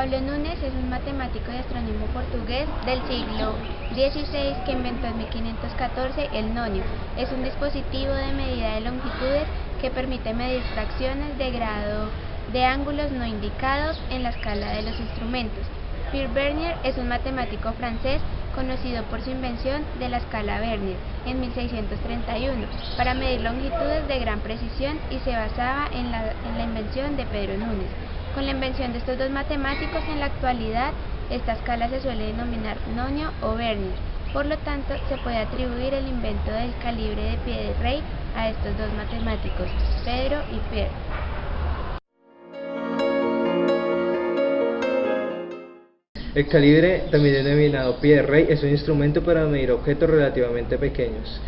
Pablo Núñez es un matemático y astrónomo portugués del siglo XVI que inventó en 1514 el nonio. Es un dispositivo de medida de longitudes que permite medir fracciones de grado de ángulos no indicados en la escala de los instrumentos. Pierre Vernier es un matemático francés conocido por su invención de la escala Vernier en 1631 para medir longitudes de gran precisión y se basaba en la invención de Pedro Núñez. Con la invención de estos dos matemáticos, en la actualidad esta escala se suele denominar nonio o Vernier. Por lo tanto, se puede atribuir el invento del calibre de pie de rey a estos dos matemáticos, Pedro y Pierre. El calibre, también denominado pie de rey, es un instrumento para medir objetos relativamente pequeños,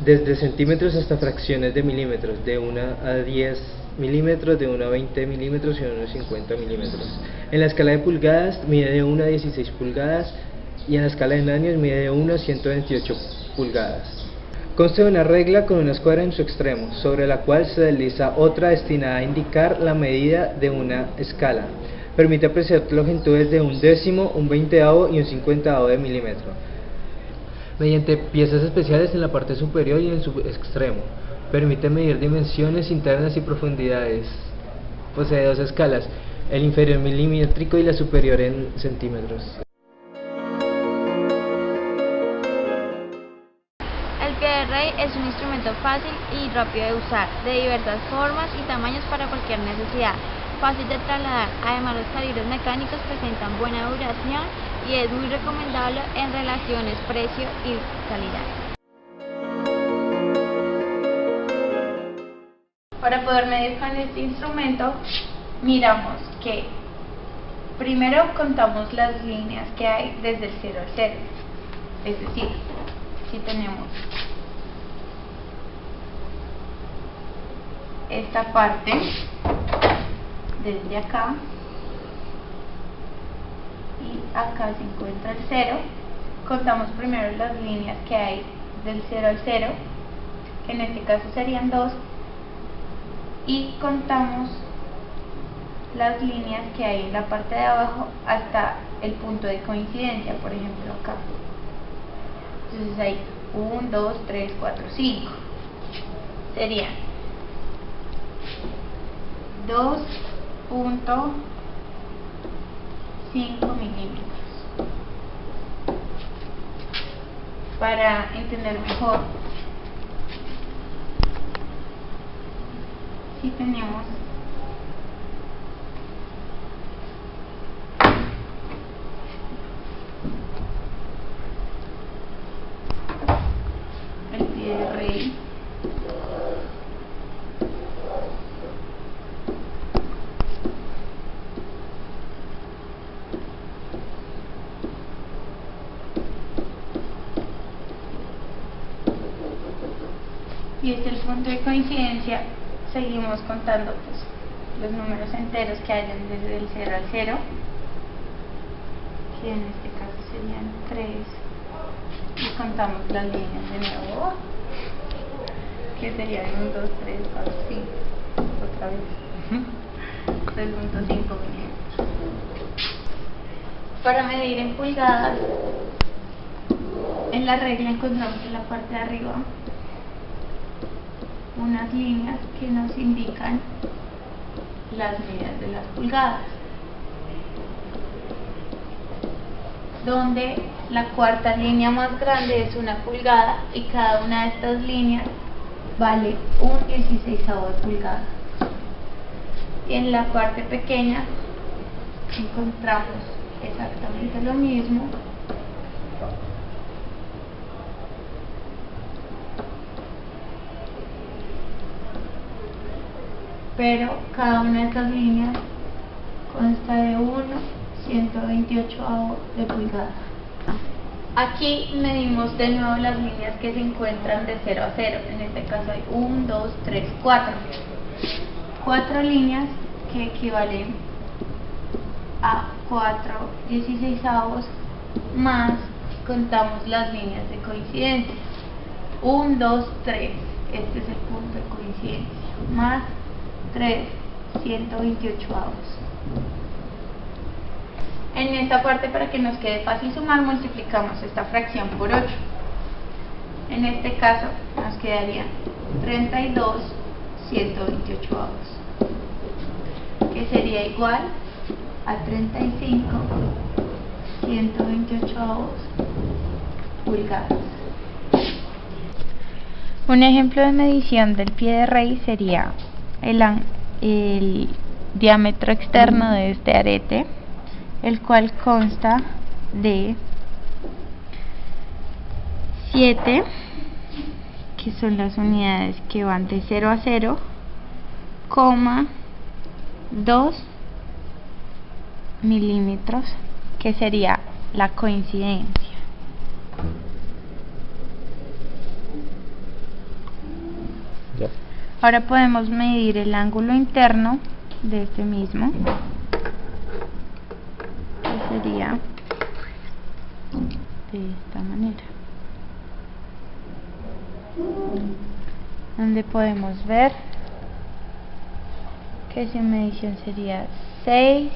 desde centímetros hasta fracciones de milímetros, de 1 a 10 milímetros, de 1 a 20 milímetros y de 1 a 50 milímetros. En la escala de pulgadas mide de 1 a 16 pulgadas y en la escala de nanios mide de 1 a 128 pulgadas. Consta de una regla con una escuadra en su extremo, sobre la cual se desliza otra destinada a indicar la medida de una escala. Permite apreciar longitudes de un décimo, un veinteavo y un cincuentavo de milímetro, mediante piezas especiales en la parte superior y en su extremo. Permite medir dimensiones internas y profundidades. Posee dos escalas, el inferior milimétrico y la superior en centímetros. El pie de rey es un instrumento fácil y rápido de usar, de diversas formas y tamaños para cualquier necesidad. Fácil de trasladar, además los calibres mecánicos presentan buena duración y es muy recomendable en relaciones precio y calidad. Para poder medir con este instrumento, miramos que primero contamos las líneas que hay desde el 0 al 0, es decir, si tenemos esta parte desde acá y acá se encuentra el 0, contamos primero las líneas que hay del 0 al 0, que en este caso serían 2, y contamos las líneas que hay en la parte de abajo hasta el punto de coincidencia, por ejemplo acá. Entonces hay 1, 2, 3, 4, 5. Serían 2.5 milímetros. Para entender mejor, si tenemos el pie de rey, y es el punto de coincidencia, seguimos contando los números enteros que hayan desde el 0 al 0, que en este caso serían 3, y contamos las líneas de nuevo, que serían 1, 2, 3, 4, 5, otra vez 3.5 milímetros. Para medir en pulgadas, en la regla encontramos en la parte de arriba unas líneas que nos indican las medidas de las pulgadas, donde la cuarta línea más grande es 1 pulgada y cada una de estas líneas vale un 16avo de pulgada. Y en la parte pequeña encontramos exactamente lo mismo, pero cada una de estas líneas consta de 1/128 de pulgada. Aquí medimos de nuevo las líneas que se encuentran de 0 a 0, en este caso hay 1, 2, 3, 4. 4 líneas que equivalen a 4/16 más contamos las líneas de coincidencia. 1, 2, 3, este es el punto de coincidencia, más 3/128. En esta parte, para que nos quede fácil sumar, multiplicamos esta fracción por 8. En este caso nos quedaría 32 128avos, que sería igual a 35 128avos pulgadas. Un ejemplo de medición del pie de rey sería el diámetro externo de este arete, el cual consta de 7, que son las unidades que van de 0 a 0, 2 milímetros, que sería la coincidencia. Ya. Ahora podemos medir el ángulo interno de este mismo, que sería de esta manera, donde podemos ver que su medición sería 7,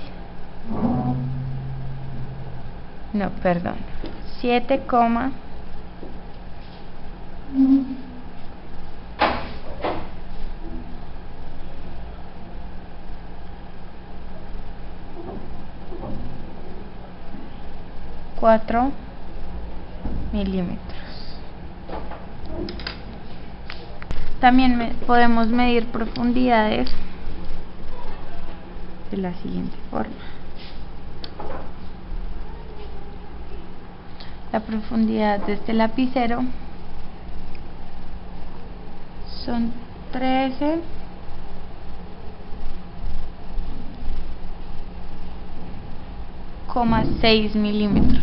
4 milímetros. También podemos medir profundidades de la siguiente forma. La profundidad de este lapicero son 13,6 milímetros.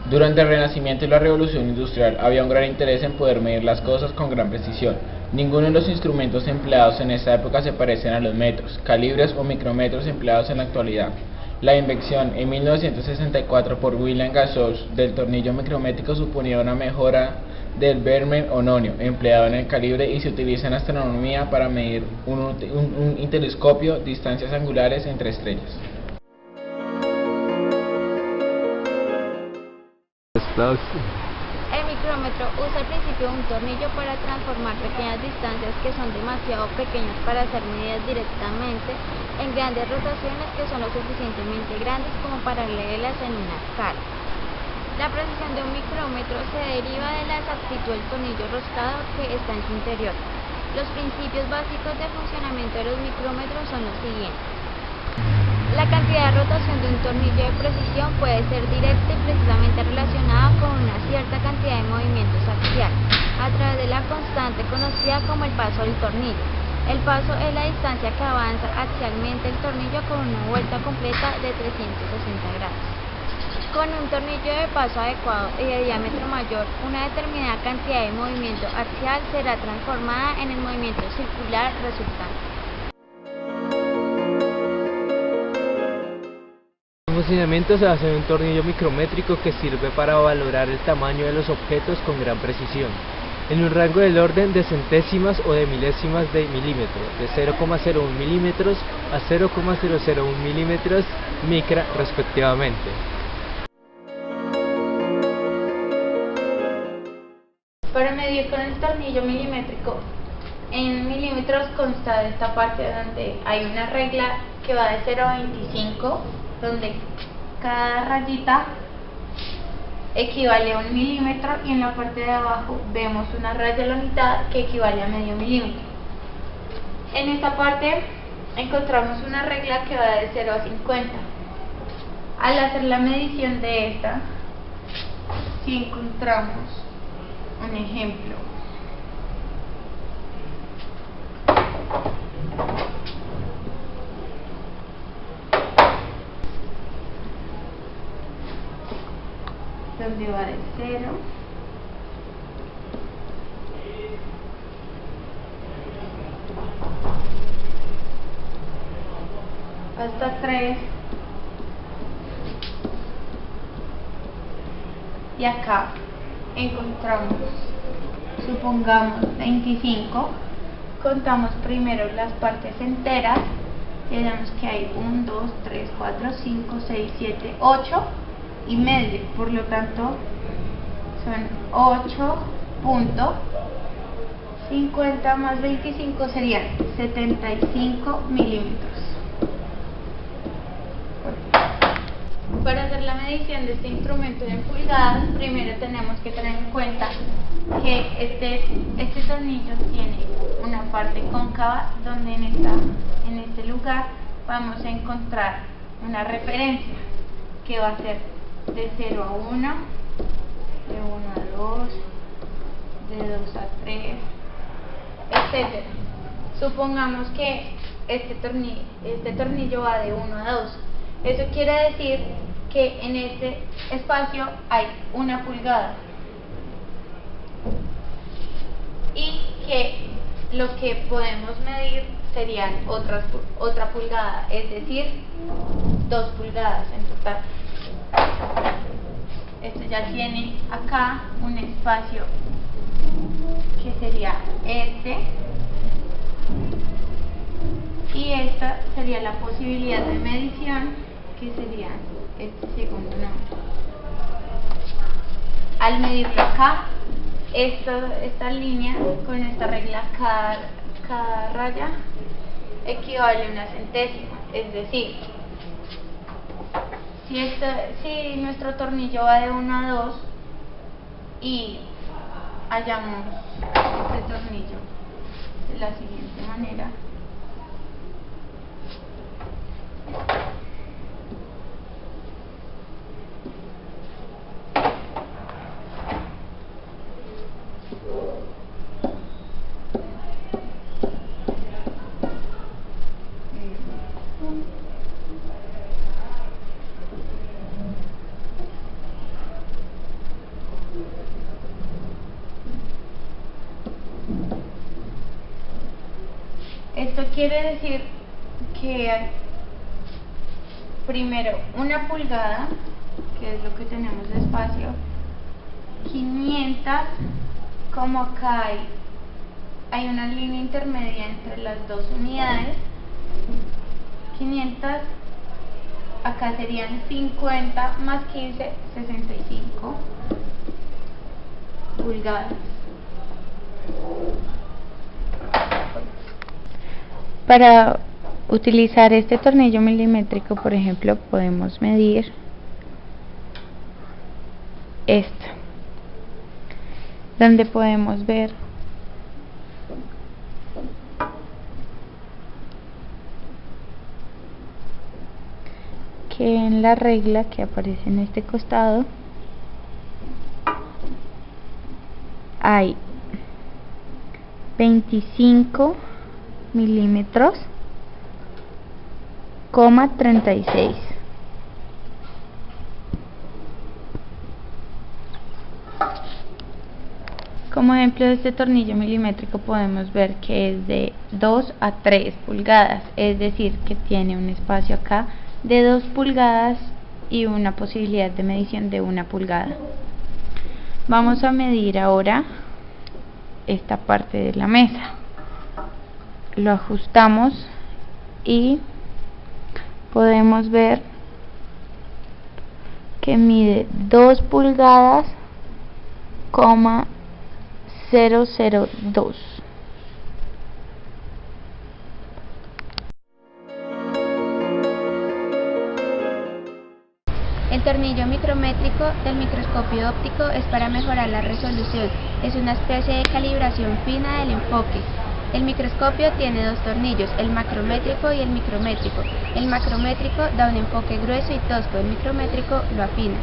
Durante el Renacimiento y la Revolución Industrial había un gran interés en poder medir las cosas con gran precisión. Ninguno de los instrumentos empleados en esta época se parecen a los metros, calibres o micrómetros empleados en la actualidad. La invención en 1964 por William Gauss del tornillo micrométrico suponía una mejora del vermen o nonio empleado en el calibre y se utiliza en astronomía para medir un telescopio distancias angulares entre estrellas. El micrómetro usa al principio un tornillo para transformar pequeñas distancias que son demasiado pequeñas para ser medidas directamente en grandes rotaciones que son lo suficientemente grandes como para leerlas en una escala. La precisión de un micrómetro se deriva de la exactitud del tornillo roscado que está en su interior. Los principios básicos de funcionamiento de los micrómetros son los siguientes. La cantidad de rotación de un tornillo de precisión puede ser directa y precisamente relacionada con una cierta cantidad de movimientos axiales, a través de la constante conocida como el paso del tornillo. El paso es la distancia que avanza axialmente el tornillo con una vuelta completa de 360 grados. Con un tornillo de paso adecuado y de diámetro mayor, una determinada cantidad de movimiento axial será transformada en el movimiento circular resultante. El funcionamiento se basa en un tornillo micrométrico que sirve para valorar el tamaño de los objetos con gran precisión, en un rango del orden de centésimas o de milésimas de milímetro, de 0,01 milímetros a 0,001 milímetros micra respectivamente. Para medir con el tornillo milimétrico, en milímetros consta de esta parte donde hay una regla que va de 0 a 25, donde cada rayita equivale a 1 milímetro, y en la parte de abajo vemos una raya a la mitad que equivale a medio milímetro. En esta parte encontramos una regla que va de 0 a 50. Al hacer la medición de esta, si encontramos un ejemplo, donde va de 0 hasta 3, y acá encontramos supongamos 25, contamos primero las partes enteras, y vemos que hay 1, 2, 3, 4, 5, 6, 7, 8 y medio, por lo tanto son 8.50 más 25 serían 75 milímetros. Para hacer la medición de este instrumento en pulgadas, primero tenemos que tener en cuenta que este tornillo tiene una parte cóncava donde en este lugar vamos a encontrar una referencia que va a ser de 0 a 1, de 1 a 2, de 2 a 3, etc. Supongamos que este tornillo va de 1 a 2. Eso quiere decir que en este espacio hay 1 pulgada y que lo que podemos medir serían otra pulgada, es decir, 2 pulgadas en total. Esto ya tiene acá un espacio que sería este, y esta sería la posibilidad de medición, que sería este segundo número. Al medirlo acá, esta línea con esta regla, cada raya equivale a una centésima, es decir, si nuestro tornillo va de 1 a 2 y hallamos este tornillo de la siguiente manera, esto quiere decir que primero 1 pulgada, que es lo que tenemos de espacio, 500, como acá hay una línea intermedia entre las dos unidades, 500, acá serían 50 más 15, 65 pulgadas. Para utilizar este tornillo milimétrico, por ejemplo, podemos medir esto, donde podemos ver que en la regla que aparece en este costado hay 25 milímetros, 36. Como ejemplo de este tornillo milimétrico podemos ver que es de 2 a 3 pulgadas, es decir, que tiene un espacio acá de 2 pulgadas y una posibilidad de medición de 1 pulgada. Vamos a medir ahora esta parte de la mesa. Lo ajustamos y podemos ver que mide 2 pulgadas, 002. El tornillo micrométrico del microscopio óptico es para mejorar la resolución. Es una especie de calibración fina del enfoque. El microscopio tiene 2 tornillos, el macrométrico y el micrométrico. El macrométrico da un enfoque grueso y tosco, el micrométrico lo afina.